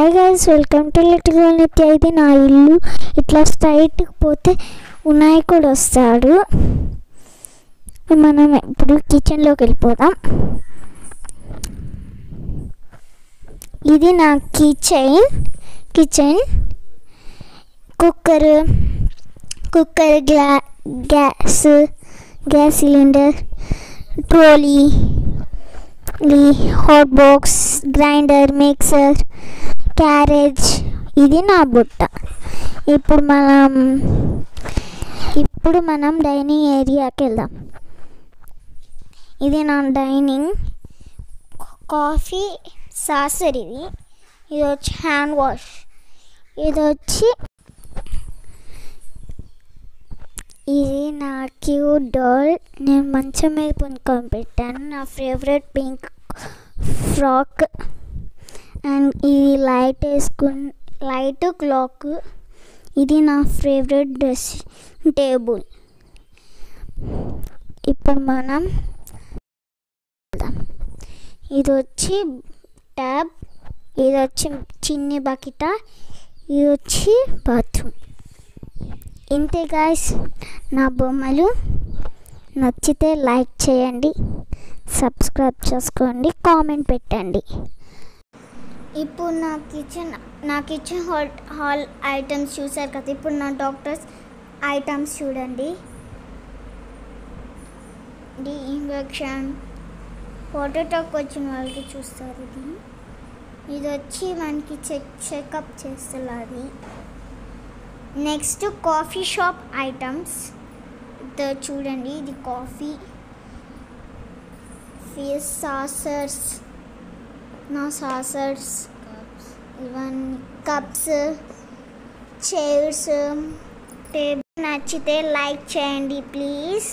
Hi guys, welcome to little నిత్య. ఇది నా ఇల్లు. ఇట్లా స్ట్రైట్కి పోతే వినాయకుడు వస్తాడు. మనం ఇప్పుడు కిచెన్లోకి వెళ్ళిపోదాం. ఇది నా kitchen cooker gas cylinder, trolley, hot box, grinder, mixer, carriage. ఇది నా బుట్ట. ఇప్పుడు మనం డైనింగ్ ఏరియాకి వెళ్దాం. ఇది నా డైనింగ్. Coffee saucer. ఇది వచ్చి హ్యాండ్ వాష్. ఇది నా క్యూట్ డాల్. నేను మంచం మీద పొనుకొని పెట్టాను. నా ఫేవరెట్ పింక్ ఫ్రాక్. అండ్ ఇది లైట్ క్లాక్. ఇది నా ఫేవరెట్ డ్రెస్సింగ్ టేబుల్. ఇప్పుడు మనం ఇది వచ్చి ట్యాబ్. ఇది వచ్చి చిన్ని బకెట. ఇది వచ్చి బాత్రూమ్. ఇంతే గాయ్స్ నా బొమ్మలు. నచ్చితే లైక్ చేయండి, సబ్స్క్రైబ్ చేసుకోండి, కామెంట్ పెట్టండి. ఇప్పుడు నా కిచెన్ హాల్ ఐటమ్స్ చూసారు కదా. ఇప్పుడు నా డాక్టర్స్ ఐటమ్స్ చూడండి. ఇది ఇంజెక్షన్, పొటాటోకి వచ్చిన వాళ్ళకి చూస్తారు. ఇది వచ్చి మనకి చెకప్ చేస్తుంది. నెక్స్ట్ కాఫీ షాప్ ఐటమ్స్ చూడండి. ఇది కాఫీ, సాసర్స్, ఇవన్నీ కప్స్, చైర్స్, టేబుల్. నచ్చితే లైక్ చేయండి ప్లీజ్.